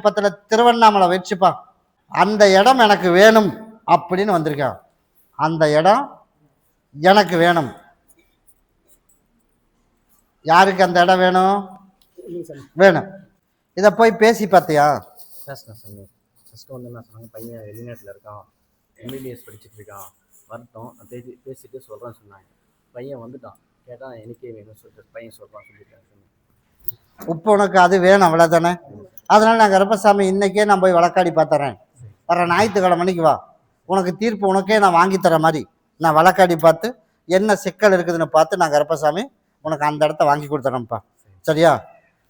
பக்கத்தில் திருவண்ணாமலை வச்சுப்பா, அந்த இடம் எனக்கு வேணும் அப்படின்னு வந்திருக்கான். அந்த இடம் எனக்கு வேணும். யாருக்கு அந்த இடம் வேணும்? வேணும். இதை போய் பேசி பார்த்தியா? பேசினேன் சாமி. ஃபஸ்ட்டு வந்து என்ன சொன்னாங்க, பையன் வெளிநாட்டில் இருக்கான், எம்பிபிஎஸ் படிச்சுட்டு இருக்கான், வரட்டும் பேசிட்டு சொல்கிறேன்னு சொன்னாங்க. பையன் வந்துட்டான், கேட்டால் எனக்கே வேணும்னு சொல்லிட்டு பையன் சொல்கிறான் சொல்லிட்டாங்க சாமி. இப்போ உனக்கு அது வேணும் அவ்வளோதானே? அதனால் நான் கருப்பசாமி இன்றைக்கே நான் போய் வழக்காடி பார்த்துறேன், வர ஞாயிற்றுக்கிழமை மணிக்கு வா, உனக்கு தீர்ப்பு உனக்கே நான் வாங்கித்தர மாதிரி நான் வழக்காடி பார்த்து என்ன சிக்கல் இருக்குதுன்னு பார்த்து நான் கருப்பசாமி உனக்கு அந்த இடத்த வாங்கி கொடுத்துறேன்ப்பா. சரியா?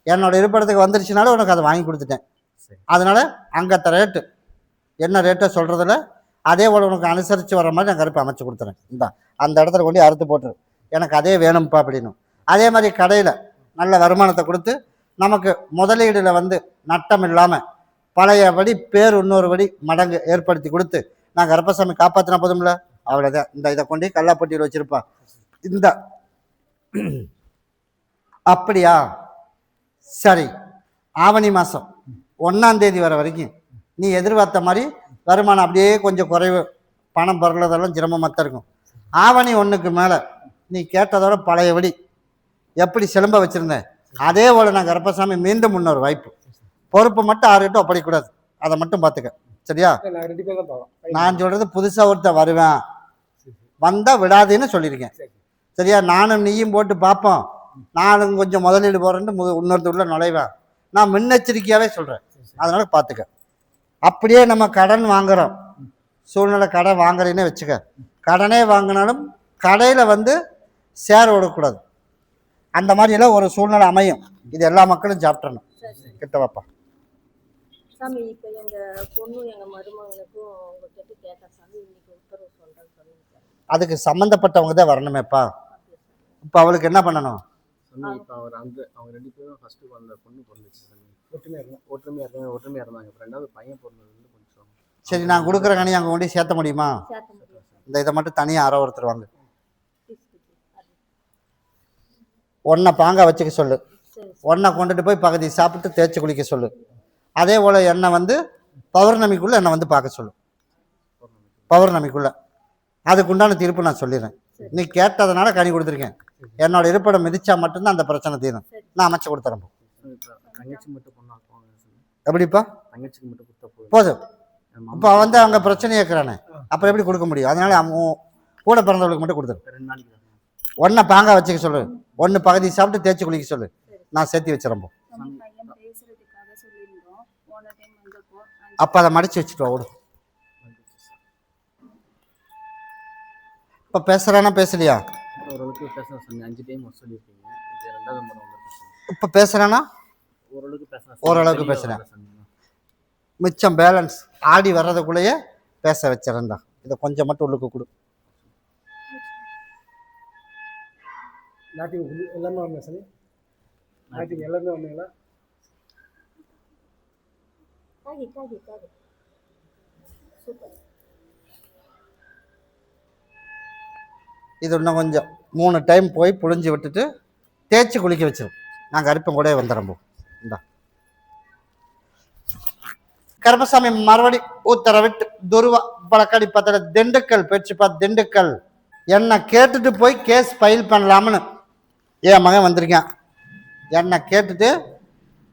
என்னோட இருப்பிடத்துக்கு வந்துருச்சுனாலும் உனக்கு அதை வாங்கி கொடுத்துட்டேன். அதனால் அங்கத்த ரேட்டு என்ன ரேட்டை சொல்கிறதில்ல, அதே போல் உனக்கு அனுசரித்து வர மாதிரி நான் கருப்பை அமைச்சு கொடுத்துறேன். இந்த அந்த இடத்துல கொண்டு அறுத்து போட்டுரு, எனக்கு அதே வேணும்ப்பா அப்படின்னு. அதே மாதிரி கடையில் நல்ல வருமானத்தை கொடுத்து நமக்கு முதலீடில் வந்து நட்டம் இல்லாமல் பழையபடி பேர் இன்னொருபடி மடங்கு ஏற்படுத்தி கொடுத்து நான் கருப்பசாமி காப்பாற்றினா போதும்ல, அவ்வளோதான். இந்த இதை கொண்டு கல்லாப்பட்டியில் வச்சுருப்பா. இந்த அப்படியா? சரி, ஆவணி மாதம் 1ஆம் தேதி வர வரைக்கும் நீ எதிர்பார்த்த மாதிரி வருமானம் அப்படியே கொஞ்சம் குறைவு, பணம் பொருளதெல்லாம் சிரமமாக தான் இருக்கும். ஆவணி 1க்கு மேலே நீ கேட்டதோட பழையபடி எப்படி சிலம்ப வச்சுருந்தேன் அதே போல் நான் கருப்பசாமி மீண்டும் இன்னொரு வாய்ப்பு, பொறுப்பு மட்டும் 6 8 ஒப்படைக்கூடாது, அதை மட்டும் பார்த்துக்க. சரியா? நான் சொல்கிறது புதுசாக ஒருத்தர் வருவேன், வந்தால் விடாதுன்னு சொல்லியிருக்கேன். சரியா? நானும் நீயும் போட்டு பார்ப்போம், நானும் கொஞ்சம் முதலீடு போகிறேன்னு இன்னொருத்தருள்ள நுழைவேன். நான் முன்னெச்சரிக்கையாகவே சொல்கிறேன், அதனால் பார்த்துக்க. அப்படியே நம்ம கடன் வாங்குகிறோம், சூழ்நிலை கடன் வாங்குறேன்னே வச்சுக்க, கடனே வாங்கினாலும் கடையில் வந்து சேர விடக்கூடாது. அந்த மாதிரியெல்லாம் ஒரு சூழ்நிலை அமையும். இது எல்லா மக்களும் சாப்பிட்றணும். கிட்ட வாப்பா சாமி. இப்போ எங்கள் பொண்ணு எங்கள் மருமகனுக்கும் உங்கள்கிட்ட கேட்டா சாமி, இன்னைக்கு உத்தரவு சொல்கிறேன்னு சொல்லியிருக்காரு. அதுக்கு சம்மந்தப்பட்டவங்க தான் வரணுமேப்பா. இப்போ அவளுக்கு என்ன பண்ணணும்? இப்போ அவங்க 2 பேரும் ஃபஸ்ட்டு அந்த பொண்ணு பிறந்துச்சு சாமி, ஒற்றுமையாக இருந்தாங்க. இப்போ 2வது பையன் பிறந்தது வந்து கொஞ்சம். சரி, நான் கொடுக்குற கனி அங்கே கொண்டு சேர்த்த முடியுமா? இந்த இதை மட்டும் தனியாக யாரோ ஒருத்தர் வாங்க, ஒன்றை பாங்காக வச்சுக்க சொல்லு, ஒன்றை கொண்டுட்டு போய் பகுதி சாப்பிட்டு தேய்ச்சி குளிக்க சொல்லு. அதே போல் என்னை வந்து பௌர்ணமிக்குள்ளே என்னை வந்து பார்க்க சொல்லு, பௌர்ணமிக்குள்ளே. அதுக்குண்டான தீர்ப்பு நான் சொல்லிடுறேன். நீ கேட்டதுனால கனி கொடுத்துருக்கேன், என்னோட இருப்பிடம் மிதிச்சா மட்டும்தான் அந்த பிரச்சனை தீரும். நான் அமைச்சு கொடுத்துறேன். எப்படிப்பா? தங்கச்சிக்கு மட்டும் கொடுத்தா போதும். இப்போ வந்து அவங்க பிரச்சனை இருக்கிறானே, அப்புறம் எப்படி கொடுக்க முடியும்? அதனால கூட பிறந்தவங்களுக்கு மட்டும் கொடுத்துரு. 2 நாளைக்கு ஒன்றை பாங்காக வச்சுக்க சொல்லு, ஒன்று பகுதி சாப்பிட்டு தேய்ச்சி குளிக்க சொல்லு, நான் சேர்த்து வச்சிடறேன். அப்போ அதை மடிச்சு வச்சுட்டு ஓடு. இப்போ பேசுகிறானா பேசலையா? ஓரளவுக்கு பேசுகிறேன் சாமி, 5 டைம் சொல்லியிருக்கீங்க, இது 2வது முறை வந்துருச்சு. இப்போ பேசுகிறானா? ஓரளவுக்கு பேசுகிறேன். மிச்சம் பேலன்ஸ் ஆடி வர்றதுக்குள்ளேயே பேச வச்சிடறேன்டா. இதை கொஞ்சம் மட்டும் உள்ளுக்கு கொடு. எல்லாமே வாங்க சாமி, எல்லாமே வந்தீங்களா? இது இன்னும் கொஞ்சம் 3 டைம் போய் புழிஞ்சு விட்டுட்டு தேய்ச்சி குளிக்க வச்சிடும். நாங்கள் அரிப்பம் கூட வந்துடுறோம். இந்தா கருப்பசாமி மறுபடி உத்தரவிட்டு துருவா பழக்கடி பத்திர திண்டுக்கல் பேச்சுப்பா. திண்டுக்கல் என்னை கேட்டுட்டு போய் கேஸ் ஃபைல் பண்ணலாம்னு என் மகன் வந்திருக்கேன். என்னை கேட்டுட்டு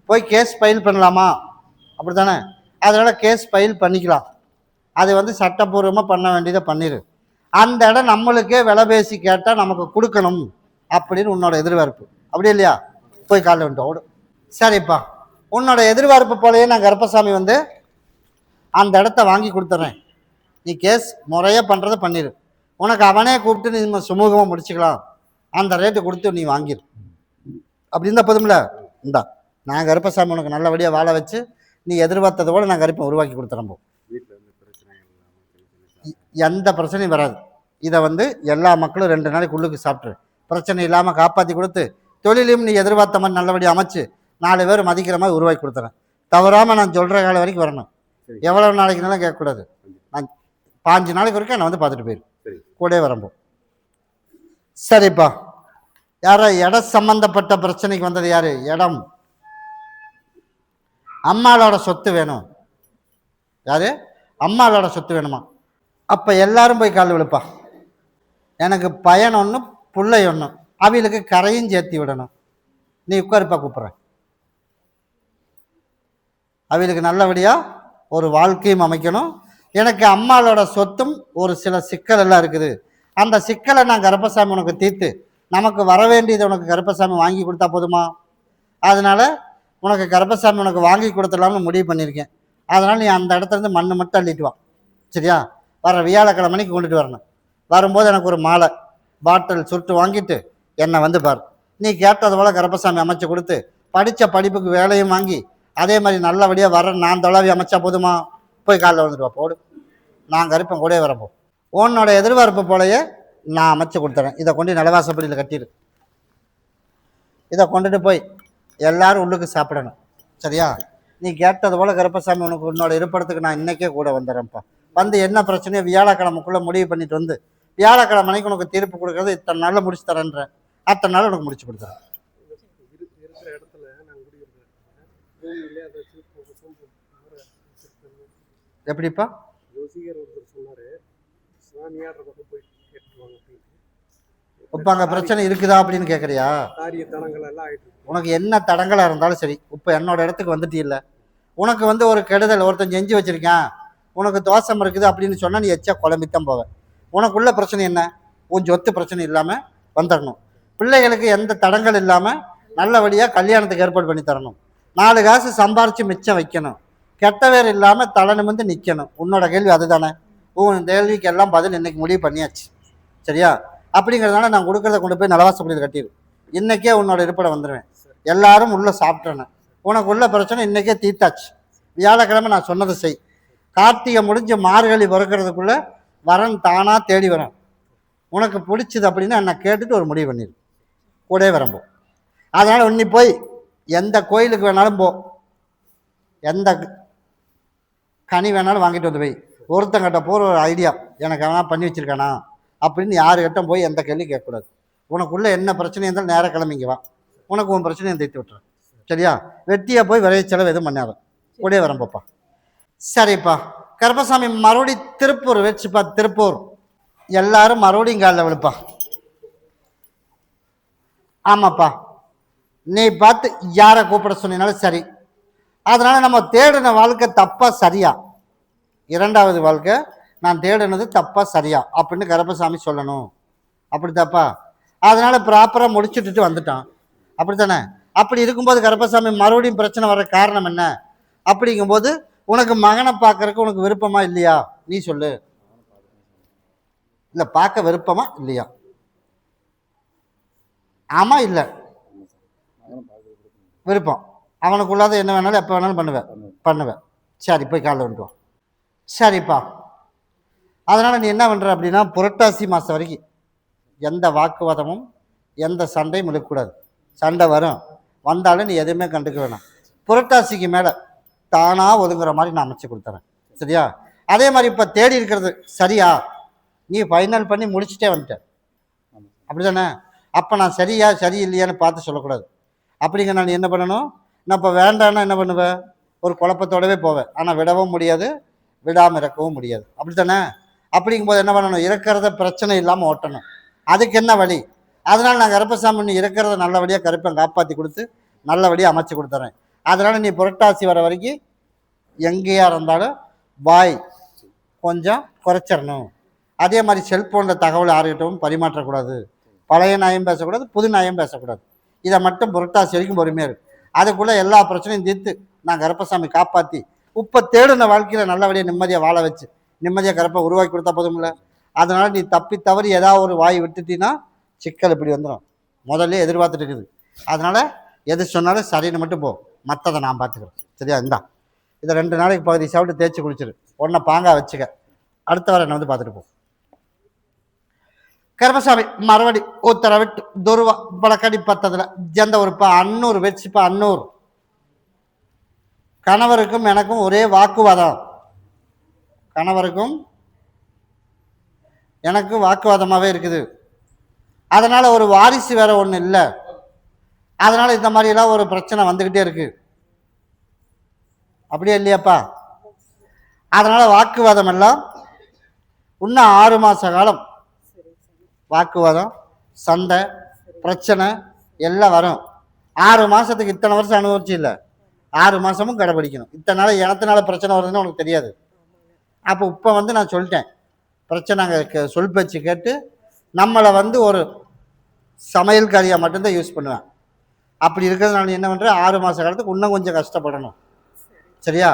போய் கேஸ் ஃபைல் பண்ணலாமா, அப்படி தானே? அதனால் கேஸ் ஃபைல் பண்ணிக்கலாம். அது வந்து சட்டப்பூர்வமாக பண்ண வேண்டியதை பண்ணிடு. அந்த இடம் நம்மளுக்கே விலை பேசி கேட்டால் நமக்கு கொடுக்கணும் அப்படின்னு உன்னோட எதிர்பார்ப்பு, அப்படி இல்லையா? போய் காலைல வந்துட்டு ஓடு. சரிப்பா, உன்னோட எதிர்பார்ப்பு போலயே நான் கருப்பசாமி வந்து அந்த இடத்த வாங்கி கொடுத்துட்றேன். நீ கேஸ் முறையாக பண்ணுறதை பண்ணிடு. உனக்கு அவனே கூப்பிட்டு நீ சுமூகமாக முடிச்சுக்கலாம், அந்த ரேட்டு கொடுத்து நீ வாங்கிடு. அப்படி இருந்தால் போதும்ல. இந்தா நான் கருப்பசாமி உனக்கு நல்லபடியாக வாழ வச்சு நீ எதிர்பார்த்ததை விட நான் கருப்பை உருவாக்கி கொடுத்துறேன். எந்த பிரச்சனையும் வராது. இதை வந்து எல்லா மக்களும் 2 நாளைக்கு உள்ளுக்கு சாப்பிட்ரு, பிரச்சனை இல்லாமல் காப்பாற்றி கொடுத்து தொழிலையும் நீ எதிர்பார்த்த மாதிரி நல்லபடியாக அமைச்சு 4 பேர் மதிக்கிற மாதிரி உருவாக்கி கொடுத்துறேன். தவறாமல் நான் சொல்கிற காலம் வரைக்கும் வரணும். எவ்வளோ நாளைக்குனாலும் கேட்கக்கூடாது. நான் 5 நாளைக்கு வரைக்கும் என்னை வந்து பார்த்துட்டு போயிரு, கூட வரம்போ. சரிப்பா, யாரோ இடம் சம்பந்தப்பட்ட பிரச்சனைக்கு வந்தது யாரு? இடம் அம்மாளோட சொத்து வேணும். யாரு? அம்மாளோட சொத்து வேணுமா? அப்போ எல்லாரும் போய் கால் விழுப்பா. எனக்கு பையன் ஒன்று பிள்ளை ஒன்று, அவளுக்கு கரையும் சேர்த்தி விடணும். நீ உட்காருப்பா, கூப்பிட்றேன். அவளுக்கு நல்லபடியாக ஒரு வாழ்க்கையும் அமைக்கணும். எனக்கு அம்மாளோட சொத்தும் ஒரு சில சிக்கல் எல்லாம் இருக்குது. அந்த சிக்கலை நான் கருப்பசாமி உனக்கு தீர்த்து நமக்கு வர வேண்டியதை உனக்கு கருப்பசாமி வாங்கி கொடுத்தா போதுமா? அதனால் உனக்கு கருப்பசாமி உனக்கு வாங்கி கொடுத்துடலாம்னு முடிவு பண்ணியிருக்கேன். அதனால் நீ அந்த இடத்துலேருந்து மண்ணு மட்டும் அள்ளிட்டு வா. சரியா? வர வியாழக்கிழமைக்கு கொண்டுட்டு வரணும். வரும்போது எனக்கு ஒரு மாலை பாட்டில் சுருட்டு வாங்கிட்டு என்னை வந்து பார். நீ கேட்டது போல் கருப்பசாமி அமைச்சு கொடுத்து படித்த படிப்புக்கு வேலையும் வாங்கி அதே மாதிரி நல்லபடியாக வர நான் தொலைவி அமைச்சா போதுமா? போய் காலைல வந்துட்டு வா, போடு. நான் கருப்பன் கூட வரப்போ உன்னோட எதிர்பார்ப்பு போலையே நான் அமைச்சு கொடுத்துறேன். இதை கொண்டு நிலவாசப்படியில் கட்டிடு. இதை கொண்டுட்டு போய் எல்லாரும் உள்ளுக்கு சாப்பிடணும். சரியா? நீ கேட்டது போல் கருப்பசாமி உனக்கு உன்னோட இருப்பிடத்துக்கு நான் இன்றைக்கே கூட வந்துடுறேன்ப்பா. வந்து என்ன பிரச்சனையோ வியாழக்கிழமைக்குள்ளே முடிவு பண்ணிட்டு வந்து வியாழக்கிழமை அன்னைக்கு உனக்கு தீர்ப்பு கொடுக்குறது இத்தனை நாளில் முடிச்சு தரேன்றேன். அத்தனை நாள் உனக்கு முடிச்சு கொடுத்துறேன். இருக்கிற இடத்துல நான் குடியிருக்கேன். எப்படிப்பா? ஜோசிகர் ஒருத்தர் சொன்னார், சுவாமியார் பக்கம் போய் கேட்டுருவாங்க அப்படின்னு. இப்போ அங்கே பிரச்சனை இருக்குதா அப்படின்னு கேட்குறியா? காரிய தடங்கள் எல்லாம் ஆயிட்டு இருக்கு. உனக்கு என்ன தடங்களாக இருந்தாலும் சரி, இப்போ என்னோட இடத்துக்கு வந்துட்டு இல்லை. உனக்கு வந்து ஒரு கெடுதல் ஒருத்தன் செஞ்சு வச்சுருக்கேன், உனக்கு தோஷம் இருக்குது அப்படின்னு சொன்னால் நீ எச்சா குழம்பித்தான் போவேன். உனக்குள்ள பிரச்சனை என்ன? உன் சொத்து பிரச்சனை இல்லாமல் வந்துடணும். பிள்ளைகளுக்கு எந்த தடங்கள் இல்லாமல் நல்லபடியாக கல்யாணத்துக்கு ஏற்பாடு பண்ணி தரணும். 4 காசு சம்பாரித்து மிச்சம் வைக்கணும். கெட்ட வேறு இல்லாமல் தலை நிமிர்ந்து நிற்கணும். உன்னோட கேள்வி அதுதானே? உன் கேள்விக்கு எல்லாம் பதில் இன்னைக்கு முடிவு பண்ணியாச்சு. சரியா? அப்படிங்கிறதுனால நான் கொடுக்குறத கொண்டு போய் நலவாசப்படியில் கட்டிடு. இன்றைக்கே உன்னோட இருப்பிடம் வந்துடுவேன். எல்லாரும் உள்ளே சாப்பிட்றேன்னு. உனக்கு உள்ள பிரச்சனை இன்றைக்கே தீர்த்தாச்சு. வியாழக்கிழமை நான் சொன்னதை செய். கார்த்திகை முடிஞ்சு மார்கழி பிறக்கிறதுக்குள்ளே வரன் தானாக தேடி வரேன். உனக்கு பிடிச்சது அப்படின்னு என்னை கேட்டுட்டு ஒரு முடிவு பண்ணிடு. கூட வரம்போ. அதனால் இன்னி போய் எந்த கோயிலுக்கு வேணாலும் போ, எந்த கனி வேணாலும் வாங்கிட்டு வந்து போய் ஒருத்தங்கிட்ட போகிற ஒரு ஐடியா எனக்கு அவன் பண்ணி வச்சுருக்கானா அப்படின்னு யாருக்கிட்ட போய் எந்த கேள்வி கேட்கக்கூடாது. உனக்குள்ளே என்ன பிரச்சனை இருந்தாலும் நேராக கிளம்பிங்க வா. உனக்கு உன் பிரச்சனையை தீர்த்து விட்டுறேன். சரியா? வெட்டியாக போய் விரைவு செலவு எதுவும் பண்ணாத. கூட வரம்போப்பா. சரிப்பா. கருப்பசாமி மறுபடி திருப்பூர் வச்சுப்பா. திருப்பூர் எல்லாரும் மறுபடியும் காலில் விழுப்பா. ஆமாப்பா, நீ பார்த்து யாரை கூப்பிட சொன்னாலும் சரி. அதனால் நம்ம தேடின வாழ்க்கை தப்பா சரியா? 2வது வாழ்க்கை நான் தேடினது தப்பா சரியா அப்படின்னு கருப்பசாமி சொல்லணும். அப்படி தப்பா? அதனால் ப்ராப்பராக முடிச்சுட்டு வந்துட்டான். அப்படி தானே? அப்படி இருக்கும்போது கருப்பசாமி மறுபடியும் பிரச்சனை வர்ற காரணம் என்ன? அப்படிங்கும்போது உனக்கு மகனை பார்க்கறதுக்கு உனக்கு விருப்பமா இல்லையா? நீ சொல்லு. இல்லை, பார்க்க விருப்பமா இல்லையா? ஆமாம் இல்லை? விருப்பம். அவனுக்குள்ளாத என்ன வேணாலும் எப்போ வேணாலும் பண்ணுவேன். சரி, போய் காலைல வந்துடுவான். சரிப்பா. அதனால் நீ என்ன பண்ணுற அப்படின்னா புரட்டாசி மாதம் வரைக்கும் எந்த வாக்குவாதமும் எந்த சண்டையும் இருக்கக்கூடாது. சண்டை வந்தாலும் நீ எதுவுமே கண்டுக்க வேணாம். புரட்டாசிக்கு மேலே தானாக ஒதுங்குற மாதிரி நான் அமைச்சு கொடுத்துறேன். சரியா? அதே மாதிரி இப்போ தேடி இருக்கிறது சரியா? நீ ஃபைனல் பண்ணி முடிச்சுட்டே வந்துட்டேன். அப்படி தானே? அப்போ நான் சரியா சரி இல்லையான்னு பார்த்து சொல்லக்கூடாது. அப்படிங்க நான் என்ன பண்ணணும்? நான் இப்போ வேண்டான்னா என்ன பண்ணுவேன்? ஒரு குழப்பத்தோடவே போவேன். ஆனால் விடவும் முடியாது, விடாமல் இறக்கவும் முடியாது. அப்படி தானே? அப்படிங்கும்போது என்ன பண்ணணும்? இறக்கிறத பிரச்சனை இல்லாமல் ஓட்டணும். அதுக்கு என்ன வழி? அதனால் நான் கருப்பசாமி நீ இறக்கிறத நல்லபடியாக கருப்பை காப்பாற்றி கொடுத்து நல்லபடியாக அமைச்சு கொடுத்துறேன். அதனால் நீ புரட்டாசி வர வரைக்கும் எங்கேயா இருந்தாலும் வாய் கொஞ்சம் குறைச்சிடணும். அதே மாதிரி செல்ஃபோனில் தகவல் யாருக்கிட்டவும் பரிமாற்றக்கூடாது. பழைய நியாயம் பேசக்கூடாது, புது நியாயம் பேசக்கூடாது. இதை மட்டும் புரட்டாசி வரைக்கும் பொறுமையாக இருக்கு. அதுக்குள்ளே எல்லா பிரச்சனையும் தீர்த்து நான் கருப்பசாமி காப்பாற்றி இப்போ தேடின வாழ்க்கையில் நல்லபடியாக நிம்மதியாக வாழ வச்சு நிம்மதியாக கருப்பை உருவாக்கி கொடுத்தா போதும்ல. அதனால் நீ தப்பி தவறி ஏதாவது ஒரு வாய் விட்டுட்டீங்கன்னா சிக்கல் இப்படி வந்துடும். முதல்ல எதிர்பார்த்துட்டு இருக்குது. அதனால் எது சொன்னாலும் சரின்னு மட்டும் போ, மற்றதை நான் பார்த்துக்கிறேன். சரியா? இந்தா இதை 2 நாளைக்கு பகுதி சாப்பிட்டு தேய்ச்சி குளிச்சிரு. ஒன்றை பாங்காக வச்சுக்க. அடுத்த வாரம் என்னை வந்து பார்த்துட்டு போ. கருப்பசாமி மறுபடி உத்தரவிட்டு துருவா பழக்கடி பத்ததில் ஜந்த ஒருப்பா அன்னூர் வச்சுப்பா. அன்னூர் கணவருக்கும் எனக்கும் ஒரே வாக்குவாதம். கணவருக்கும் எனக்கு வாக்குவாதமாகவே இருக்குது. அதனால் ஒரு வாரிசு வேற ஒன்றும் இல்லை. அதனால் இந்த மாதிரிலாம் ஒரு பிரச்சனை வந்துக்கிட்டே இருக்கு. அப்படியே இல்லையாப்பா? அதனால வாக்குவாதம் எல்லாம் இன்னும் 6 மாச காலம் வாக்குவாதம், சண்டை, பிரச்சனை எல்லாம் வரும். 6 மாசத்துக்கு இத்தனை வருஷம் அனுபவிச்சு இல்லை, 6 மாசமும் கடைபிடிக்கணும். இத்தனை நாள் இனத்தினால பிரச்சனை வருதுன்னு உனக்கு தெரியாது. அப்போ இப்போ வந்து நான் சொல்லிட்டேன், பிரச்சனை அங்கே சொல் பேச்சு கேட்டு நம்மளை வந்து ஒரு சமையல்காரியாக மட்டும்தான் யூஸ் பண்ணுவேன். அப்படி இருக்கிறதுனால நீ என்ன பண்ணுற, 6 மாத காலத்துக்கு இன்னும் கொஞ்சம் கஷ்டப்படணும். சரியா?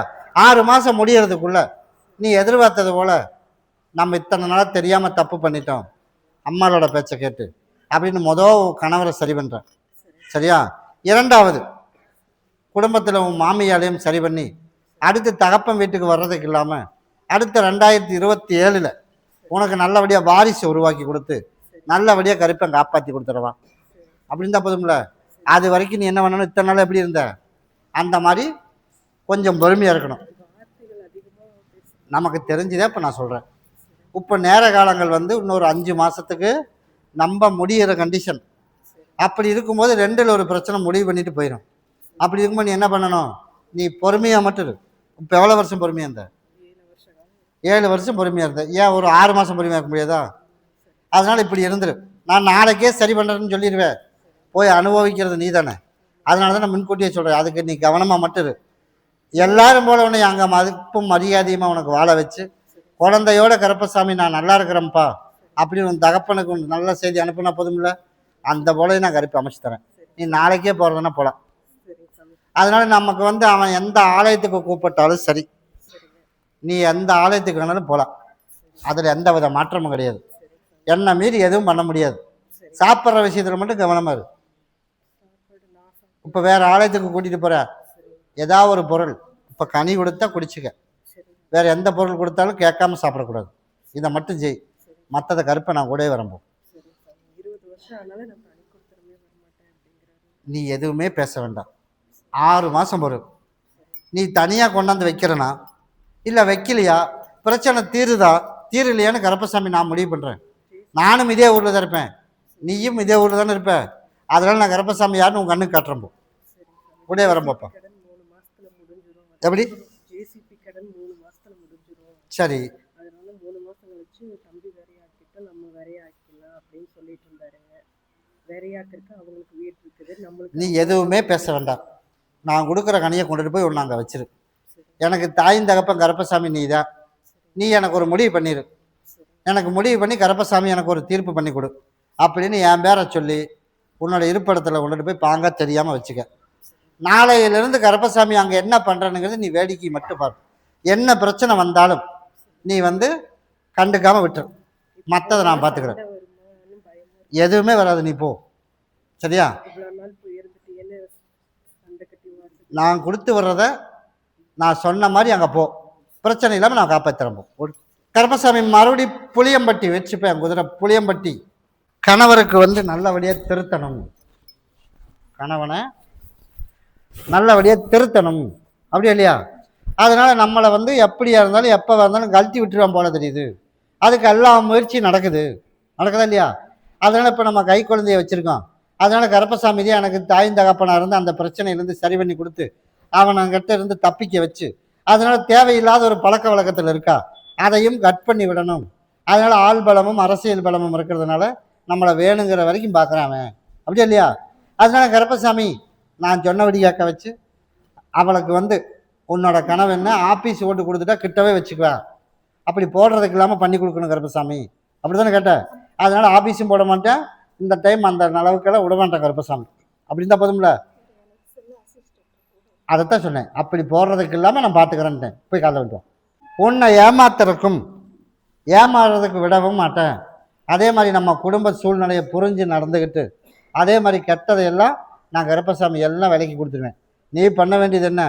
6 மாதம் முடியறதுக்குள்ள நீ எதிர்பார்த்தது போல நம்ம இத்தனை நாளாக தெரியாமல் தப்பு பண்ணிட்டோம், அம்மாவோட பேச்சை கேட்டு அப்படின்னு கணவரை சரி பண்ணுறேன். சரியா? 2வது, குடும்பத்தில் உன் மாமியாலையும் சரி பண்ணி அடுத்து தகப்பன் வீட்டுக்கு வர்றதுக்கு இல்லாமல் அடுத்த 2027 உனக்கு நல்லபடியாக வாரிசு உருவாக்கி கொடுத்து நல்லபடியாக கருப்பை காப்பாற்றி கொடுத்துருவான். அப்படின்னு தான் போதும்ல. அது வரைக்கும் நீ என்ன பண்ணணும், இத்தனை நாள் எப்படி இருந்த அந்த மாதிரி கொஞ்சம் பொறுமையாக இருக்கணும். நமக்கு தெரிஞ்சுதான் இப்போ நான் சொல்கிறேன். இப்போ நேர காலங்கள் வந்து இன்னொரு 5 மாதத்துக்கு நம்ப முடிகிற கண்டிஷன். அப்படி இருக்கும்போது 2ல் ஒரு பிரச்சனை முடிவு பண்ணிட்டு போயிடும். அப்படி இருக்கும்போது நீ என்ன பண்ணணும், நீ பொறுமையாக மட்டும் இரு. இப்போ எவ்வளோ வருஷம் பொறுமையாக இருந்த? 7 வருஷம் பொறுமையாக இருந்த. ஏன் ஒரு 6 மாதம் பொறுமையாக இருக்க முடியாதா? அதனால் இப்படி இருந்துரு. நான் நாளைக்கே சரி பண்ணுறேன்னு சொல்லிடுவேன், போய் அனுபவிக்கிறது நீ தானே. அதனால தான் நான் முன்கூட்டியே சொல்கிறேன், அதுக்கு நீ கவனமாக மட்டும் இரு. எல்லாரும் போல உன்னை அங்கே மதிப்பும் மரியாதையுமா உனக்கு வாழ வச்சு குழந்தையோட கருப்பசாமி நான் நல்லா இருக்கிறேன்ப்பா அப்படின்னு உன் தகப்பனுக்கு உன் நல்ல செய்தி அனுப்புனா போதும்ல, அந்த போல நான் கருப்பை அமைச்சு தரேன். நீ நாளைக்கே போகிறதுனா போகலாம். அதனால நமக்கு வந்து அவன் எந்த ஆலயத்துக்கு கூப்பிட்டாலும் சரி, நீ எந்த ஆலயத்துக்கு வேணாலும் போகலாம். அதில் எந்த வித மாற்றமும் கிடையாது. என்னை மீறி எதுவும் பண்ண முடியாது. சாப்பிட்ற விஷயத்தில் மட்டும் கவனமாக இரு. இப்போ வேறு ஆலயத்துக்கு கூட்டிகிட்டு போகிற, ஏதாவது ஒரு பொருள், இப்போ கனி கொடுத்தா குடிச்சுக்க, வேறு எந்த பொருள் கொடுத்தாலும் கேட்காம சாப்பிடக்கூடாது. இதை மட்டும் செய். மற்றதை கருப்பை நான் கூட வரம்போ. நீ எதுவுமே பேச வேண்டாம். 6 மாதம் பொறு. நீ தனியாக கொண்டாந்து வைக்கிறனா இல்லை வைக்கலையா, பிரச்சனை தீருதா தீரலையான்னு கருப்பசாமி நான் முடிவு பண்ணுறேன். நானும் இதே ஊரில் தான் இருப்பேன், நீயும் இதே ஊரில் தானே இருப்ப. அதனால நான் கருப்பசாமி யாருன்னு உங்கள் கண்ணுக்கு காட்டுறப்போ கூட வரம்போப்பா. எப்படி? சரி, நீ எதுவுமே பேச வேண்டாம். நான் கொடுக்குற கனியை கொண்டுட்டு போய் ஒன்று அங்கே வச்சிரு. எனக்கு தாயின் தகப்பன் கருப்பசாமி நீ தான். நீ எனக்கு ஒரு முடிவு பண்ணிடு. எனக்கு முடிவு பண்ணி கருப்பசாமி எனக்கு ஒரு தீர்ப்பு பண்ணி கொடு அப்படின்னு என் பேரை சொல்லி உன்னோட இருப்பிடத்தில் கொண்டுட்டு போய் பாங்க தெரியாமல் வச்சுக்க. நாளையிலிருந்து கருப்பசாமி அங்கே என்ன பண்ணுறனுங்கிறது நீ வேடிக்கை மட்டும் பாரு. என்ன பிரச்சனை வந்தாலும் நீ வந்து கண்டுக்காமல் விட்டுரு. மற்றதை நான் பார்த்துக்கிறேன். எதுவுமே வராது, நீ போ. சரியா? நான் கொடுத்து வர்றத நான் சொன்ன மாதிரி அங்கே போ. பிரச்சனை இல்லாமல் நான் காப்பாற்றுறேன். போ. கருப்பசாமி மறுபடி புளியம்பட்டி வச்சுப்பேன். குதிரை புளியம்பட்டி. கணவருக்கு வந்து நல்லபடியாக திருத்தணும், கணவனை நல்லபடியாக திருத்தணும், அப்படியா இல்லையா? அதனால நம்மளை வந்து எப்படியா இருந்தாலும் எப்போ இருந்தாலும் கழட்டி விட்டுருவான் போல தெரியுது. அதுக்கு எல்லா முயற்சியும் நடக்குதா இல்லையா? அதனால இப்போ நம்ம கை குழந்தைய வச்சுருக்கோம். அதனால கருப்பசாமி தான் எனக்கு தாயின் தகப்பனாக இருந்து அந்த பிரச்சனையிலேருந்து சரி பண்ணி கொடுத்து அவன்கிட்ட இருந்து தப்பிக்க வச்சு, அதனால தேவையில்லாத ஒரு பழக்க வழக்கத்தில் இருக்கா, அதையும் கட் பண்ணி விடணும். அதனால ஆள் பலமும் அரசியல் பலமும் இருக்கிறதுனால நம்மளை வேணுங்கிற வரைக்கும் பார்க்குறான் அவன், அப்படியா இல்லையா? அதனால கருப்பசாமி நான் சொன்னபடி கேட்க வச்சு அவளுக்கு வந்து உன்னோட கனவு என்ன, ஆஃபீஸ் ஓட்டு கொடுத்துட்டா கிட்டவே வச்சுக்குவேன், அப்படி போடுறதுக்கு இல்லாமல் பண்ணி கொடுக்கணும் கருப்பசாமி, அப்படி தானே கேட்டேன். அதனால ஆஃபீஸும் போட மாட்டேன், இந்த டைம் அந்த அளவுக்கெல்லாம் விட மாட்டேன் கருப்பசாமி, அப்படின்னு தான் போதும்ல. அதைத்தான் சொன்னேன், அப்படி போடுறதுக்கு இல்லாமல் நான் பார்த்துக்கிறேன்ட்டேன். போய் காலை விட்டுவோம். உன்னை ஏமாத்துறதுக்கும் ஏமாறுறதுக்கு விடவும் மாட்டேன். அதே மாதிரி நம்ம குடும்ப சூழ்நிலையை புரிஞ்சு நடந்துக்கிட்டு அதே மாதிரி கெட்டதையெல்லாம் நான் கருப்பசாமி எல்லாம் விலைக்கு கொடுத்துருவேன். நீ பண்ண வேண்டியது என்ன,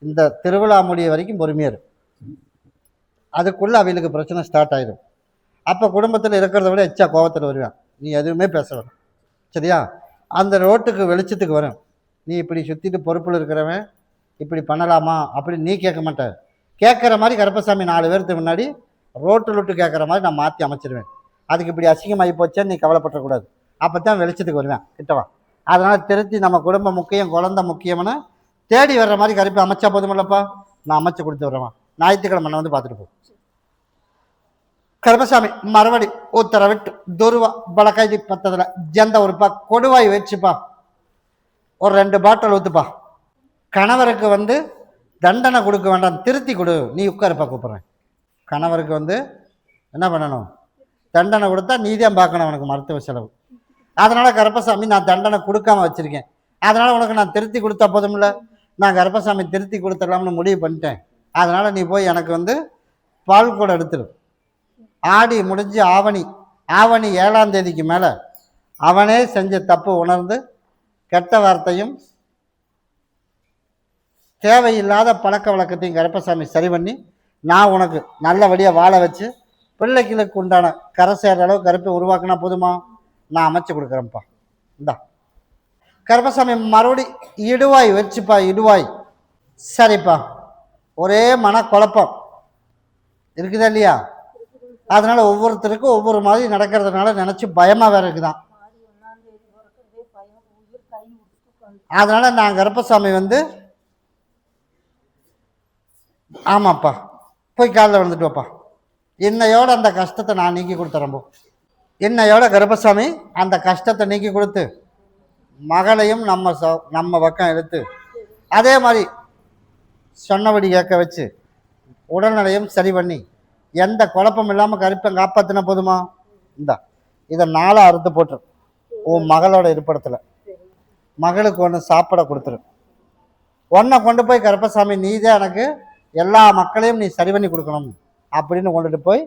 இந்த திருவிழா முடிய வரைக்கும் பொறுமையாரு. அதுக்குள்ளே அவங்களுக்கு பிரச்சனை ஸ்டார்ட் ஆகிடும். அப்போ குடும்பத்தில் இருக்கிறத விட எச்சா கோபத்தில் வருவேன். நீ எதுவுமே பேச வேணும். சரியா? அந்த ரோட்டுக்கு வெளிச்சத்துக்கு வரும். நீ இப்படி சுற்றிட்டு பொறுப்பில் இருக்கிறவன் இப்படி பண்ணலாமா அப்படின்னு நீ கேட்க மாட்டேன். கேட்குற மாதிரி கருப்பசாமி 4 பேருக்கு முன்னாடி ரோட்டு லொட்டு கேட்குற மாதிரி நான் மாற்றி அமைச்சிருவேன். அதுக்கு இப்படி அசிங்கமாகி போச்சேன்னு நீ கவலைப்படக்கூடாது. அப்போ தான் வெளிச்சத்துக்கு வருவேன், கிட்டவா. அதனால் திருத்தி நம்ம குடும்பம் முக்கியம், குழந்தை முக்கியம்னு தேடி வர்ற மாதிரி கருப்பை அமைச்சா போதுமில்லப்பா. நான் அமைச்சு கொடுத்து விட்றேன். ஞாயிற்றுக்கிழமை வந்து பார்த்துட்டு போ. கருப்பசாமி மறுபடி உத்தரவிட்டு துருவா பலக்கைதி பத்ததுல ஜெந்த ஒருப்பா கொடுவாய் வச்சுப்பா, ஒரு 2 பாட்டில் ஊத்துப்பா. கணவருக்கு வந்து தண்டனை கொடுக்க வேண்டாம், திருத்தி கொடு. நீ உட்காருப்பா, கூப்பிட்றேன். கணவருக்கு வந்து என்ன பண்ணணும்? தண்டனை கொடுத்தா நீதான் பார்க்கணும் அவனுக்கு மருத்துவ செலவு. அதனால கருப்பசாமி நான் தண்டனை கொடுக்காம வச்சிருக்கேன். அதனால உனக்கு நான் திருத்தி கொடுத்தா போதும்ல. நான் கருப்பசாமி திருத்தி கொடுத்துடலாம்னு முடிவு பண்ணிட்டேன். அதனால நீ போய் எனக்கு வந்து பால் கூட எடுத்துரு. ஆடி முடிஞ்சு ஆவணி 7ஆம் தேதிக்கு மேலே அவனே செஞ்ச தப்பு உணர்ந்து கெட்ட வார்த்தையும் தேவையில்லாத பழக்க வழக்கத்தையும் கருப்பசாமி சரி பண்ணி நான் உனக்கு நல்லபடியாக வாழ வச்சு பிள்ளைகளுக்கு உண்டான கரை சேர்ற அளவு கருப்பை உருவாக்கினா போதுமா? நான் அமைச்சு கொடுக்குறேன்ப்பா. இந்தா கருப்பசாமி மறுபடி இடுவாய் வச்சுப்பா. இடுவாய் சரிப்பா. ஒரே மனக்குழப்பம் இருக்குதா இல்லையா? அதனால ஒவ்வொருத்தருக்கும் ஒவ்வொரு மாதிரி நடக்கிறதுனால நினச்சி பயமாக வேற இருக்குதான். அதனால நான் கருப்பசாமி வந்து ஆமாப்பா போய் காலில் வந்துட்டு வாப்பா. இன்னையோட அந்த கஷ்டத்தை நான் நீக்கி கொடுத்துறேன். இன்னையோட கருப்பசாமி அந்த கஷ்டத்தை நீக்கி கொடுத்து மகளையும் நம்ம பக்கம் எடுத்து அதே மாதிரி சொன்னபடி கேட்க வச்சு உடல்நிலையும் சரி பண்ணி எந்த குழப்பம் இல்லாமல் கருப்பை காப்பாற்றின போதுமா? இதை 4 அறுத்து போட்டுரு. உன் மகளோட இருப்பிடத்தில் மகளுக்கு ஒன்று சாப்பிட கொடுத்துரு. ஒன்றை கொண்டு போய் கருப்பசாமி நீதான் எனக்கு எல்லா மக்களையும் நீ சரி பண்ணி கொடுக்கணும் அப்படின்னு கொண்டுட்டு போய்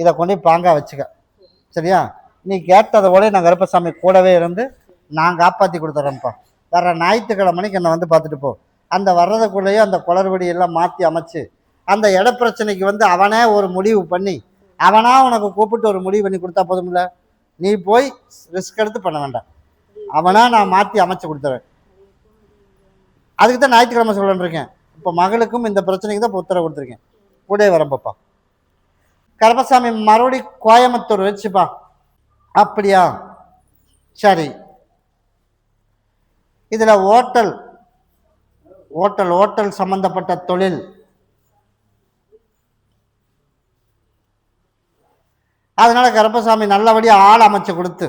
இதை கொண்டு பாங்கா வச்சுக்க. சரியா? நீ கேட்டதை விட நான் கருப்பசாமி கூடவே இருந்து நான் காப்பாற்றி கொடுத்துட்றேன்ப்பா. வர்ற ஞாயிற்றுக்கிழமைக்கு என்னை வந்து பார்த்துட்டு போ. அந்த வர்றதுக்குள்ளேயே அந்த குளறுபடி எல்லாம் மாற்றி அமைச்சு அந்த இட பிரச்சனைக்கு வந்து அவனே ஒரு முடிவு பண்ணி அவனா உனக்கு கூப்பிட்டு ஒரு முடிவு பண்ணி கொடுத்தா போதும்ல. நீ போய் ரிஸ்க் எடுத்து பண்ண வேண்டாம். அவனா நான் மாற்றி அமைச்சு கொடுத்துறேன். அதுக்கு தான் ஞாயிற்றுக்கிழமை சொல்லணுன்னு இருக்கேன். இப்போ மகளுக்கும் இந்த பிரச்சனைக்கு தான் இப்போ உத்தரவு கொடுத்துருக்கேன். கூட வரம்பப்பா. கருப்பசாமி மறுபடி கோயம்புத்தூர் வச்சுப்பா. அப்படியா? சரி. இதில் ஓட்டல் சம்பந்தப்பட்ட தொழில் அதனால கருப்பசாமி நல்லபடியாக ஆள் அமைச்சு கொடுத்து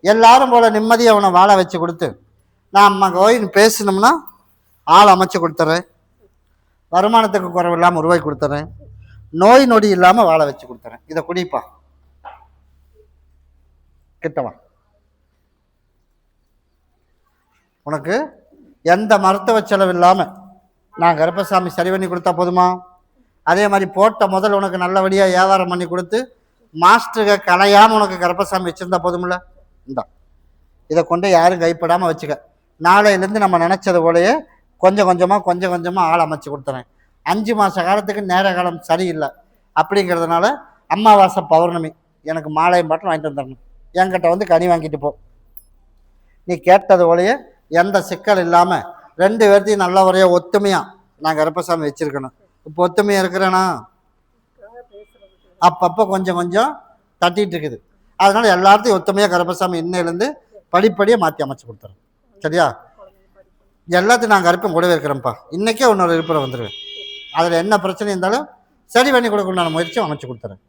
எல்லாரும் போல நிம்மதியை அவனை வாழ வச்சு கொடுத்து நான் அம்மா கோயின்னு பேசணும்னா ஆள் அமைச்சு கொடுத்துட்றேன். வருமானத்துக்கு குறைவு இல்லாமல் உருவாக்கி கொடுத்துட்றேன். நோய் நொடி இல்லாமல் வாழ வச்சு கொடுத்துறேன். இதை குடிப்பா. கிட்டவா. உனக்கு எந்த மருத்துவ செலவு இல்லாமல் நான் கருப்பசாமி சரி பண்ணி கொடுத்தா போதுமா? அதே மாதிரி போட்ட முதல் உனக்கு நல்லபடியாக வியாபாரம் பண்ணி கொடுத்து மாஸ்டருக்கு கலையாமல் உனக்கு கருப்பசாமி வச்சுருந்தா போதுமில்ல. இதை கொண்டு யாரும் கைப்படாமல் வச்சுக்க. நாளையிலேருந்து நம்ம நினச்சது போலயே கொஞ்சம் கொஞ்சமாக ஆள் அமைச்சு கொடுத்துறேன். 5 மாத காலத்துக்கு நேர காலம் சரியில்லை அப்படிங்கிறதுனால அமாவாசை பௌர்ணமி எனக்கு மாலையும் பாட்டில் வாங்கிட்டு வந்துடணும். என்கிட்ட வந்து கனி வாங்கிட்டு போ. நீ கேட்டது போலயே எந்த சிக்கல் இல்லாமல் 2 பேர்த்தையும் நல்ல முறையாக ஒத்துமையாக நான் கருப்பசாமி வச்சுருக்கணும். இப்போ ஒத்துமையாக இருக்கிறேனா? அப்பப்போ கொஞ்சம் தட்டிகிட்டு இருக்குது. அதனால எல்லாத்தையும் ஒத்துமையாக கருப்பசாமி இன்னையிலேருந்து படிப்படியாக மாற்றி அமைச்சு கொடுத்துறேன். சரியா? எல்லாத்தையும் நான் கருப்பம் கூடவே இருக்கிறேன்ப்பா. இன்றைக்கே இன்னொரு இருப்பிடம் வந்துடுவேன். அதில் என்ன பிரச்சனை இருந்தாலும் சரி பண்ணி கொடுக்கணும்னு முயற்சியும் அமைச்சு கொடுத்துறேன்.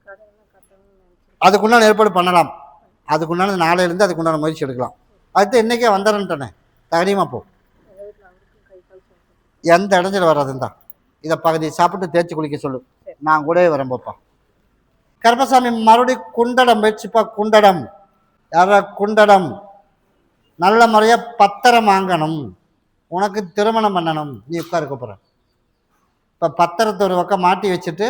அதுக்குண்டான ஏற்பாடு பண்ணலாம். அதுக்குண்டான நாளையிலேருந்து அதுக்குண்டான முயற்சி எடுக்கலாம். அதுக்கு இன்றைக்கே வந்துடுறேன்ட்டானே. தைரியமாக போ. எந்த இடைஞ்சல் வராதுந்தா. இதை பகுதி சாப்பிட்டு தேய்ச்சி குளிக்க சொல்லு. நான் கூடவே வரேன்ப்பா. கருப்பசாமி மறுபடி குண்டடம் வச்சுப்பா. குண்டடம் நல்ல முறையாக பத்திரம் வாங்கணும். உனக்கு திருமணம் பண்ணணும். நீ உட்காருக்க போகிற. இப்போ பத்திரத்தை ஒரு பக்கம் மாட்டி வச்சுட்டு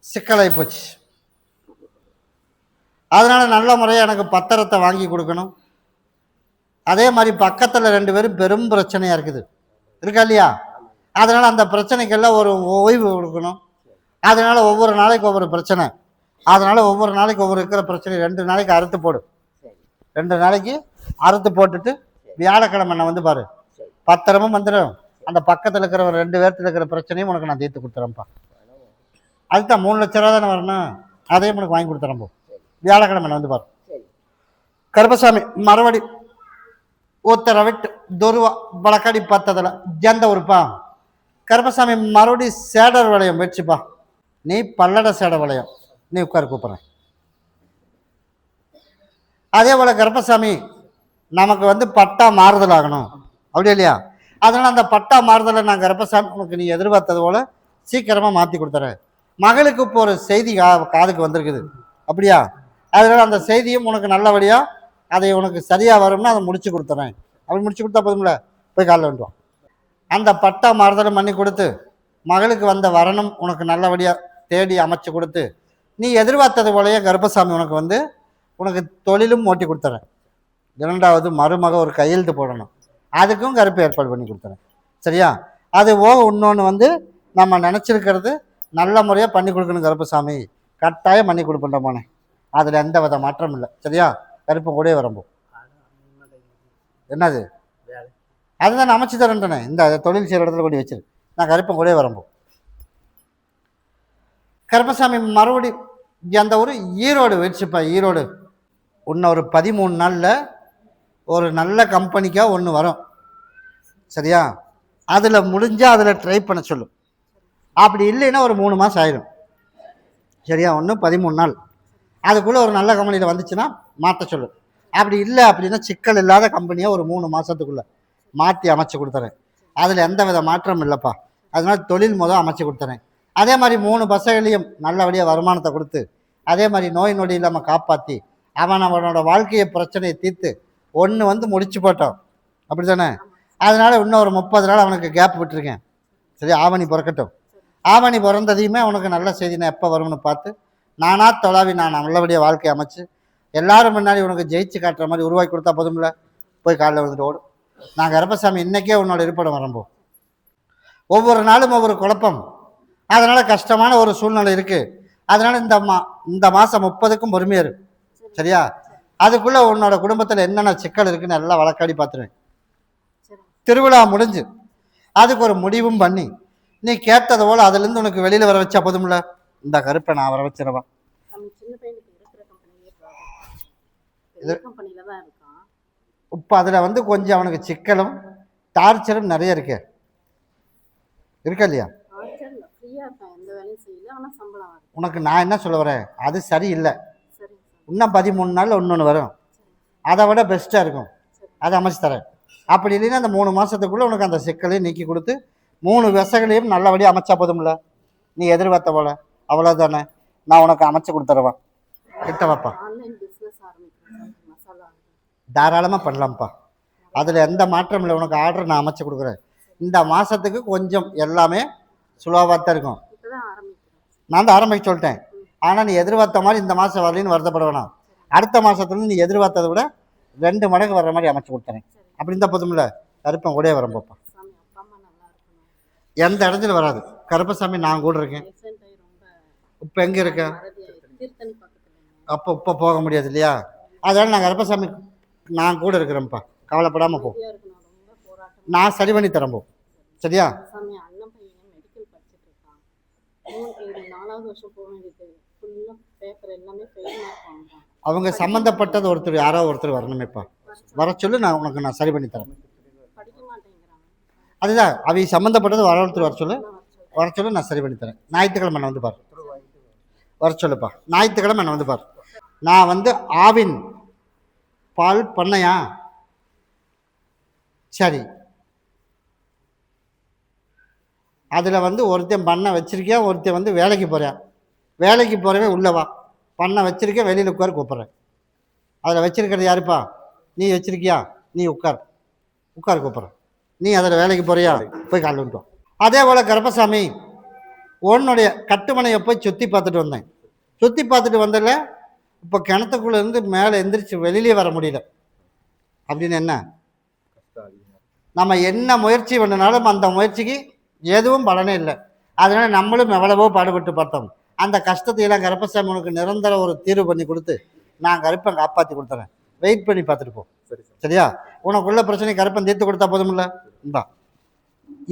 சிக்கலாகி போச்சு. அதனால நல்ல முறையாக எனக்கு பத்திரத்தை வாங்கி கொடுக்கணும். அதே மாதிரி பக்கத்தில் 2 பேரும் பெரும் பிரச்சனையாக இருக்குது. இருக்கா இல்லையா? அதனால் அந்த பிரச்சனைக்கெல்லாம் ஒரு ஓய்வு கொடுக்கணும். அதனால் ஒவ்வொரு நாளைக்கு ஒவ்வொரு பிரச்சனை. அதனால் ஒவ்வொரு நாளைக்கு ஒவ்வொரு இருக்கிற பிரச்சனை 2 நாளைக்கு அறுத்து போடு. 2 நாளைக்கு அறுத்து போட்டுட்டு வியாழக்கிழமை நான் வந்து பாரு. பத்திரமும் வந்துடும். அந்த பக்கத்தில் இருக்கிற ஒரு 2 பேர்த்தில் இருக்கிற பிரச்சனையும் உனக்கு நான் தீர்த்து கொடுத்துறேன்ப்பா. அதுதான் 3 லட்ச ரூபா தானே வரணும். அதையும் உனக்கு வாங்கி கொடுத்துறேன். வியாழக்கிழமை நான் வந்து பாரு. கருப்பசாமி மறுபடி ಉತ್ತರವಿಟ್ಟು ದುರ್ವ ಬಳಕಡಿ ಪತ್ತದಲ್ಲ ಜಂದ ಉರುಪಾ கருப்பசாமி மறுபடியும் சேடர் வளையம் வச்சுப்பா. நீ பல்லட சேட வளையம் நீ உட்கார கூப்பிட்றேன். அதே போல் கருப்பசாமி நமக்கு வந்து பட்டா மாறுதல் ஆகணும் அப்படி இல்லையா? அதனால் அந்த பட்டா மாறுதலை நான் கருப்பசாமி உனக்கு நீ எதிர்பார்த்தது போல் சீக்கிரமாக மாற்றி கொடுத்துறேன். மகளுக்கு இப்போ ஒரு செய்தி காதுக்கு வந்திருக்குது அப்படியா? அதனால் அந்த செய்தியும் உனக்கு நல்லபடியாக அதை உனக்கு சரியாக வரும்னா அதை முடிச்சு கொடுத்துறேன். அப்படி முடிச்சு கொடுத்தா போதும்ல, போய் காலைல வந்துடுவான். அந்த பட்டா மாறுதலும் பண்ணி கொடுத்து மகளுக்கு வந்த வரணும் உனக்கு நல்லபடியாக தேடி அமைச்சு கொடுத்து நீ எதிர்பார்த்தது போலயே கருப்பசாமி உனக்கு வந்து உனக்கு தொழிலும் ஓட்டி கொடுத்துறேன். 2வது மருமக ஒரு கையெழுத்து போடணும், அதுக்கும் கருப்பு ஏற்பாடு பண்ணி கொடுத்துறேன். சரியா? அது இன்னொன்று வந்து நம்ம நினச்சிருக்கிறது நல்ல முறையாக பண்ணி கொடுக்கணும் கருப்பசாமி. கட்டாயம் பண்ணி கொடுப்பேன் போனேன், அதில் எந்த வித மாற்றம் இல்லை. சரியா? கருப்பு கூட வரம்போ என்னது அதுதான் நான் அமைச்சு தரேன்ட்டேனே. இந்த தொழில் செய்கிற இடத்துல கொண்டு வச்சிரு, நான் கருப்பம் கூட வரம்போ. கருப்பசாமி மறுபடி அந்த ஊர் ஈரோடு வச்சுப்பா. ஈரோடு இன்னும் ஒரு 13 நாளில் ஒரு நல்ல கம்பெனிக்காக ஒன்று வரும். சரியா? அதில் முடிஞ்சால் அதில் ட்ரை பண்ண சொல்லு. அப்படி இல்லைன்னா ஒரு 3 மாதம் ஆயிடும். சரியா? ஒன்று 13 நாள் அதுக்குள்ளே ஒரு நல்ல கம்பெனியில் வந்துச்சுன்னா மாற்ற சொல்லு. அப்படி இல்லை அப்படின்னா சிக்கல் இல்லாத கம்பெனியாக ஒரு 3 மாதத்துக்குள்ளே மாற்றி அமைச்சு கொடுத்துறேன். அதில் எந்த வித மாற்றம் இல்லைப்பா. அதனால் தொழில் அமைச்சு கொடுத்துறேன். அதே மாதிரி 3 பசங்களையும் நல்லபடியாக வருமானத்தை கொடுத்து அதே மாதிரி நோய் நொடி இல்லாமல் காப்பாற்றி அவனோட வாழ்க்கையை பிரச்சனையை தீர்த்து ஒன்று வந்து முடிச்சு போட்டோம் அப்படி தானே? அதனால் இன்னும் ஒரு 30 நாள் அவனுக்கு கேப் விட்டுருக்கேன். சரி, ஆவணி பிறக்கட்டும். ஆவணி பிறந்ததையுமே உனக்கு நல்ல செய்தி நான் எப்போ வரும்னு பார்த்து நானாக தொலாவி நான் நல்லபடியாக வாழ்க்கையை அமைச்சு எல்லாரும் முன்னாடி உனக்கு ஜெயிச்சு காட்டுற மாதிரி உருவாக்கி கொடுத்தா போதும்ல, போய் காலையில் வந்துட்டு ஓடும். நான் கருப்பசாமி இன்றைக்கே உன்னோட இருப்பிடம் வரம்போ. ஒவ்வொரு நாளும் ஒவ்வொரு குழப்பம், அதனால் கஷ்டமான ஒரு சூழ்நிலை இருக்குது. அதனால் இந்த மாதம் 30க்கும் பொறுமையாக இருக்கு. சரியா? அதுக்குள்ளே உன்னோட குடும்பத்தில் என்னென்ன சிக்கல் இருக்குன்னு எல்லாம் வழக்காடி பார்த்துருவேன். திருவிழா முடிஞ்சு அதுக்கு ஒரு முடிவும் பண்ணி நீ கேட்டது போல் அதுலேருந்து உனக்கு வெளியில் வர வச்சா போதும்ல. இந்த கருப்பை நான் வர வச்சிருவா. இப்போ அதில் வந்து கொஞ்சம் அவனுக்கு சிக்கலும் டார்ச்சரும் நிறைய இருக்கா இல்லையா? உனக்கு நான் என்ன சொல்ல வரேன், அது சரியில்லை. இன்னும் 13 நாளில் இன்னொன்று வரும், அதை விட பெஸ்ட்டாக இருக்கும், அதை அமைச்சு தரேன். அப்படி இல்லைன்னா அந்த 3 மாதத்துக்குள்ளே உனக்கு அந்த சிக்கலையும் நீக்கி கொடுத்து 3 விசைகளையும் நல்லபடியாக அமைச்சா போதும்ல. நீ எதிர்பார்த்த போல அவ்வளோதானே, நான் உனக்கு அமைச்சு கொடுத்துருவா. கிட்ட வாப்பா, தாராளமாக பண்ணலாம்ப்பா. அதில் எந்த மாற்றம் இல்லை. உனக்கு ஆர்டர் நான் அமைச்சு கொடுக்குறேன். இந்த மாதத்துக்கு கொஞ்சம் எல்லாமே சுலோவாக தான் இருக்கும். நான் தான் ஆரம்பிக்க சொல்லிட்டேன். ஆனால் நீ எதிர்பார்த்த மாதிரி இந்த மாதம் வரலின்னு வருத்தப்பட வேணாம். அடுத்த மாதத்துலேருந்து நீ எதிர்பார்த்ததை விட 2 மடங்கு வர்ற மாதிரி அமைச்சு கொடுத்துறேன். அப்படி இருந்தால் போதும்ல, கருப்பன் கூட வரம்போப்பா. எந்த இடத்துல வராது. கருப்பசாமி நான் கூட இருக்கேன். இப்போ எங்கே இருக்கேன்? இப்போ போக முடியாது இல்லையா? அதனால் நான் கருப்பசாமி நான் கூட இருக்கிறேன்ப்பா, கவலைப்படாமல் போ. நான் சரி பண்ணி தரேன். சரியா? அவங்க சம்மந்தப்பட்டது ஒருத்தர் யாரோ ஒருத்தர் வரணுமேப்பா. வர சொல்லு, நான் சரி பண்ணி தரேன். அதுதான் அவை சம்மந்தப்பட்டது ஒருத்தர் வர சொல்லு, நான் சரி பண்ணி தரேன். ஞாயிற்றுக்கிழமை நான் வந்து பாரு, வர சொல்லுப்பா. ஞாயிற்றுக்கிழமை நான் வந்து பாரு. நான் வந்து ஆவின் பால் பண்ணையா? சரி, அதில் வந்து ஒருத்தன் பண்ண வச்சிருக்கேன், ஒருத்தன் வந்து வேலைக்கு போகிறேன். வேலைக்கு போகிறவன் உள்ளவா, பண்ண வச்சிருக்கேன், வெளியில் உட்கார கூப்பிட்றேன். அதில் வச்சிருக்கிறது யாருப்பா? நீ வச்சிருக்கியா? நீ உட்கார் கூப்பிட்றேன். நீ அதில் வேலைக்கு போகிறியா? போய் காலைல விட்டோம். அதே போல் கருப்பசாமி உன்னுடைய கட்டுமனையை போய் சுற்றி பார்த்துட்டு வந்தேன். சுற்றி பார்த்துட்டு வந்ததில் இப்போ கிணத்துக்குள்ளேருந்து மேலே எந்திரிச்சு வெளியிலே வர முடியல. அப்படின்னு என்ன, நம்ம என்ன முயற்சி பண்ணினாலும் அந்த முயற்சிக்கு எதுவும் பலனே இல்லை. அதனால் நம்மளும் எவ்வளவோ பாடுபட்டு பார்த்தோம். அந்த கஷ்டத்தையெல்லாம் கருப்பசாமி உனக்கு நிரந்தர ஒரு தீர்வு பண்ணி கொடுத்து நான் கருப்பை காப்பாற்றி கொடுத்துறேன். வெயிட் பண்ணி பார்த்துட்டு போ. சரியா? உனக்குள்ள பிரச்சனை கருப்பன் தீர்த்து கொடுத்தா போதும்ல. இந்தா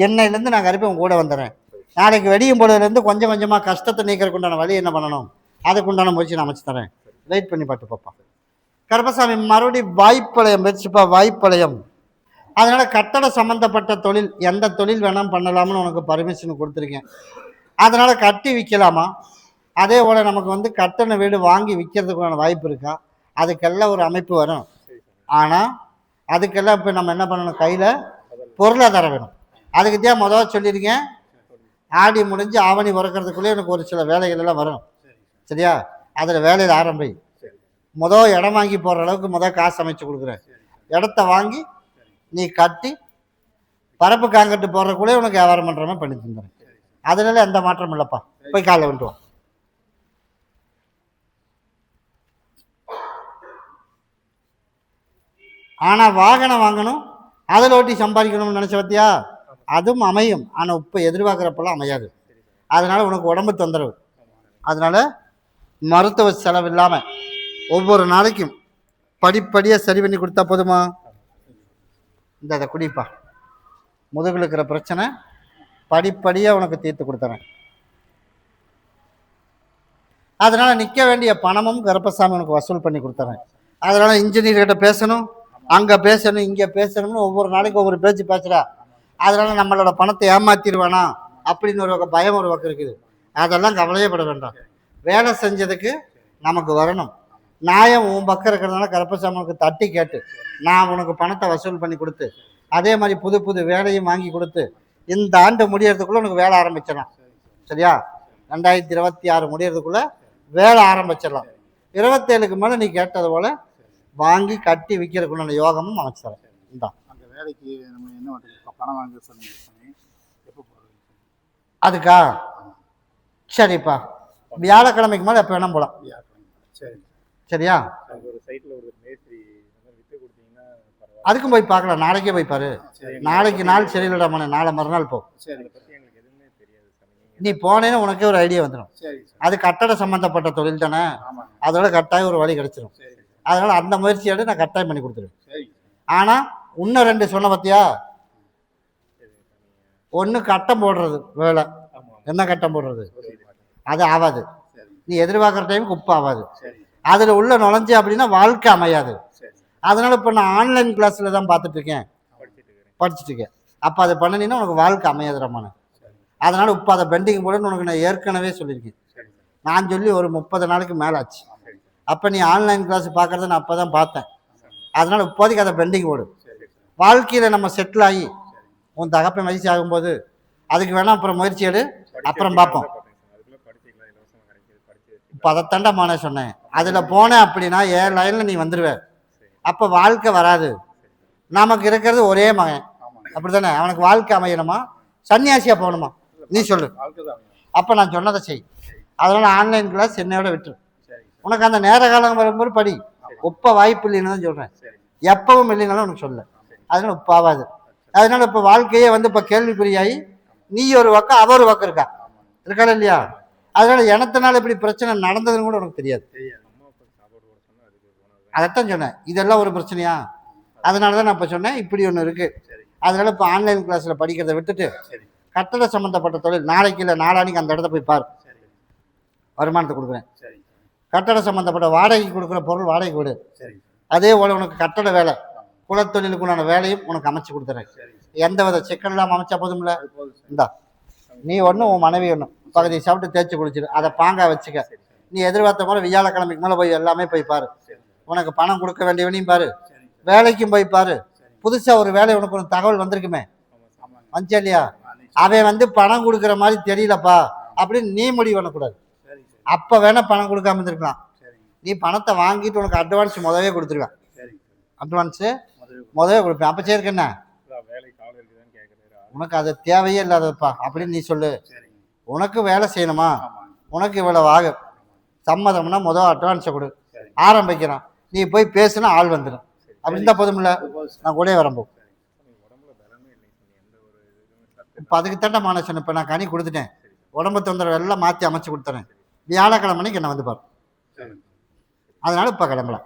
என்னையிலேருந்து நான் கருப்பை உன் கூட வந்துடுறேன். நாளைக்கு வெடியும் பொழுதுலேருந்து கொஞ்சம் கொஞ்சமாக கஷ்டத்தை நீக்கிறதுக்கு உண்டான வழி என்ன பண்ணணும், அதுக்கு உண்டான முயற்சி நான் அமைச்சு தரேன். வெயிட் பண்ணி பார்த்து பார்ப்பா. கருப்பசாமி மறுபடியும் வாய்ப்பாளையம் வச்சுப்பா. வாய்ப்பாளையம் அதனால் கட்டட சம்மந்தப்பட்ட தொழில் எந்த தொழில் வேணாலும் பண்ணலாம்னு உனக்கு பர்மிஷன் கொடுத்துருக்கேன். அதனால் கட்டி விற்கலாமா? அதே போல் நமக்கு வந்து கட்டண வீடு வாங்கி விற்கிறதுக்கான வாய்ப்பு இருக்கா? அதுக்கெல்லாம் ஒரு அமைப்பு வரும். ஆனால் அதுக்கெல்லாம் இப்போ நம்ம என்ன பண்ணணும், கையில் பொருளாதாரம் வேணும். அதுக்கு தான் முதல்ல சொல்லியிருக்கேன், ஆடி முடிஞ்சு ஆவணி பிறக்கிறதுக்குள்ளே எனக்கு ஒரு சில வேலைகள் எல்லாம் வரும். சரியா? அதில் வேலையில் ஆரம்பி. இடம் வாங்கி போடுற அளவுக்கு காசு அமைச்சு கொடுக்குறேன். இடத்த வாங்கி நீ கட்டி பரப்பு காங்கிரட்டு போடுறக்குள்ளே உனக்கு வியாபாரம் பண்ணுற மாதிரி பண்ணி தந்துடுறேன். அதனால எந்த மாற்றம் இல்லைப்பா. போய் காலைல வந்துட்டு வா. ஆனால் வாகனம் வாங்கணும், அதில் ஓட்டி சம்பாதிக்கணும்னு நினச்ச பார்த்தியா, அதுவும் அமையும். ஆனால் இப்போ எதிர்பார்க்குறப்பெல்லாம் அமையாது. அதனால் உனக்கு உடம்பு தொந்தரவு. அதனால் மருத்துவ செலவு இல்லாமல் ஒவ்வொரு நாளைக்கும் படிப்படியாக சரி பண்ணி கொடுத்தா போதுமா? இந்த குடிப்பா. முதுகில் இருக்கிற பிரச்சனை படிப்படியாக உனக்கு தீர்த்து கொடுத்துறேன். அதனால் நிற்க வேண்டிய பணமும் கருப்பசாமி உனக்கு வசூல் பண்ணி கொடுத்துறேன். அதனால் இன்ஜினியர்கிட்ட பேசணும், அங்கே பேசணும், இங்கே பேசணும்னு ஒவ்வொரு நாளைக்கு ஒவ்வொரு பேச்சு பேசுகிறா. அதனால் நம்மளோட பணத்தை ஏமாற்றிடுவானா அப்படின்னு ஒரு பயம் ஒரு பக்கம் இருக்குது. அதெல்லாம் கவலையே பட வேண்டாம். வேலை செஞ்சதுக்கு நமக்கு வரணும். நியாயம் உன் பக்கம் இருக்கிறதுனால கருப்பசாமி உனக்கு தட்டி கேட்டு நான் உனக்கு பணத்தை வசூல் பண்ணி கொடுத்து அதே மாதிரி புது புது வேலையும் வாங்கி கொடுத்து இந்த ஆண்டு முடியறதுக்குள்ளே உனக்கு வேலை ஆரம்பிச்சிடலாம். சரியா? 2026 முடியறதுக்குள்ளே வேலை ஆரம்பிச்சிடலாம். 27க்கு மேலே நீ கேட்டது போல் வாங்கி கட்டி விற்கிறதுக்குள்ள யோகமும் அமைச்சிடலாம். இந்தா அந்த வேலைக்கு நம்ம என்ன பண்ணுறது, பணம் வாங்க சொன்னீங்க, எப்போ போகிறது? அதுக்கா? சரிப்பா, வியாழக்கிழமைக்கு மேலே எப்போ வேணாம் போகலாம். சரி, சரியா? ஒரு சைட்டில் ஒரு மேஸ்திரி விட்டு கொடுத்தீங்கன்னா அதுக்கும் போய் பார்க்கலாம். நாளைக்கே போய் பாரு. நாளைக்கு நாள் சரியில்லடா மன, நாளை மறுநாள் போ. சரி, எங்களுக்கு எதுவுமே தெரியாது சாமி. நீ போனேன்னு உனக்கே ஒரு ஐடியா வந்துடும். சரி, அது கட்டட சம்மந்தப்பட்ட தொழில் தானே, ஆமாம், அதோட கட்டாயம் ஒரு வழி கிடைச்சிடும். சரி, அதனால் அந்த முயற்சியோடு நான் கட்டாயம் பண்ணி கொடுத்துருவேன். சரி. ஆனால் இன்னும் 2 சொன்ன பார்த்தியா, ஒன்று கட்டம் போடுறது வேலை. என்ன கட்டம் போடுறது? அது ஆகாது. நீ எதிர்பார்க்குற டைமுக்கு உப்பு ஆகாது. அதில் உள்ள நுழைஞ்சு அப்படின்னா வாழ்க்கை அமையாது. அதனால் இப்போ நான் ஆன்லைன் கிளாஸில் தான் பார்த்துட்ருக்கேன், படிச்சுட்டு இருக்கேன். அப்போ அதை பண்ணினீங்கன்னா உனக்கு வாழ்க்கை அமையாதுரமான. அதனால் இப்போ அதை பெண்டிங் போடுன்னு உனக்கு நான் ஏற்கனவே சொல்லியிருக்கேன். நான் சொல்லி ஒரு 30 நாளைக்கு மேலே ஆச்சு. அப்போ நீ ஆன்லைன் கிளாஸ் பார்க்குறத நான் அப்போ தான் பார்த்தேன். அதனால் இப்போதைக்கு அதை பெண்டிங் போடு. வாழ்க்கையில் நம்ம செட்டில் ஆகி உன் தகப்பன் வயசு ஆகும்போது அதுக்கு வேணால் அப்புறம் முயற்சி எடு, அப்புறம் பார்ப்போம். இப்போ அதைத்தாண்டா சொன்னேன். அதில் போனேன் அப்படின்னா என் லைனில் நீ வந்துடுவ. அப்போ வாழ்க்கை வராது. நமக்கு இருக்கிறது ஒரே மகன், அப்படி தானே? அவனுக்கு வாழ்க்கை அமையணுமா, சன்னியாசியாக போகணுமா? நீ சொல்லு. அப்போ நான் சொன்னதை செய். அதனால் ஆன்லைன் கிளாஸ் என்னையோட விட்டுரு. உனக்கு அந்த நேர காலம் வரும்போது படி. இப்போ வாய்ப்பு இல்லைன்னு தான் சொல்கிறேன். எப்பவும் இல்லைனாலும் உனக்கு சொல்ல. அதனால் இப்போ ஆகாது. அதனால் இப்போ வாழ்க்கையே வந்து இப்போ கேள்விக்குறியாகி நீ ஒரு பக்கம் அவ ஒரு பக்கம் இருக்காள் இல்லையா? அதனால் எனத்தினால இப்படி பிரச்சனை நடந்ததுன்னு கூட உனக்கு தெரியாது. அதைத்தான் சொன்னேன், இதெல்லாம் ஒரு பிரச்சனையா? அதனால தான் நான் இப்போ சொன்னேன் இப்படி ஒன்று இருக்குது. அதனால் இப்போ ஆன்லைன் கிளாஸில் படிக்கிறத விட்டுட்டு கட்டட சம்மந்தப்பட்ட தொழில் நாளைக்கு இல்லை நாளானிக்கு அந்த இடத்த போய் பாரு. வருமானத்தை கொடுக்குறேன். கட்டட சம்மந்தப்பட்ட வாடகைக்கு கொடுக்குற பொருள் வாடகை கொடு. அதே போல் உனக்கு கட்டட வேலை, குலத்தொழிலுக்குள்ளான வேலையும் உனக்கு அமைச்சு கொடுத்துறேன். எந்த வித சிக்கன் இல்லாமல் அமைச்சா போதும்ல. இந்தா நீ ஒன்றும் உன் மனைவி ஒன்றும் பகுதி சாப்பிட்டு தேய்ச்சி குளிச்சிடு. அதை பாங்கா வச்சுக்க. நீ எதிர்பார்த்த போல வியாழக்கிழமைக்கு மேலே போய் எல்லாமே போய் பாரு. உனக்கு பணம் கொடுக்க வேண்டியவனையும் பாரு, வேலைக்கும் போய் பாரு. புதுசாக ஒரு வேலை உனக்கு ஒரு தகவல் வந்திருக்குமே, வந்துச்சா இல்லையா? அவன் வந்து பணம் கொடுக்குற மாதிரி தெரியலப்பா அப்படின்னு நீ முடிவு பண்ணக்கூடாது. அப்போ வேணால் பணம் கொடுக்காம இருந்திருக்கலாம். நீ பணத்தை வாங்கிட்டு உனக்கு அட்வான்ஸ் முதவே கொடுத்துருவேன். அட்வான்ஸு முதவே கொடுப்பேன். அப்போ சேர்க்கண்ணா உனக்கு அது தேவையே இல்லாதப்பா அப்படின்னு நீ சொல்லு. உனக்கு வேலை செய்யணுமா, உனக்கு இவ்வளவு ஆகும், சம்மதம்னா முதல் அட்வான்ஸை கொடு, ஆரம்பிக்கிறான். நீ போய் பேசுனா ஆள் வந்துடும். அப்படி இருந்தால் போதும்ல, நான் கூட வரம்போ. இப்போ அதுக்கு தண்டமான சொன்னேன். இப்போ நான் கனி கொடுத்துட்டேன், உடம்பு தொந்தரவு எல்லாம் மாற்றி அமைச்சு கொடுத்துறேன். வியாழக்கிழமைக்கு என்ன வந்து பாரு. அதனால இப்போ கிளம்பலாம்.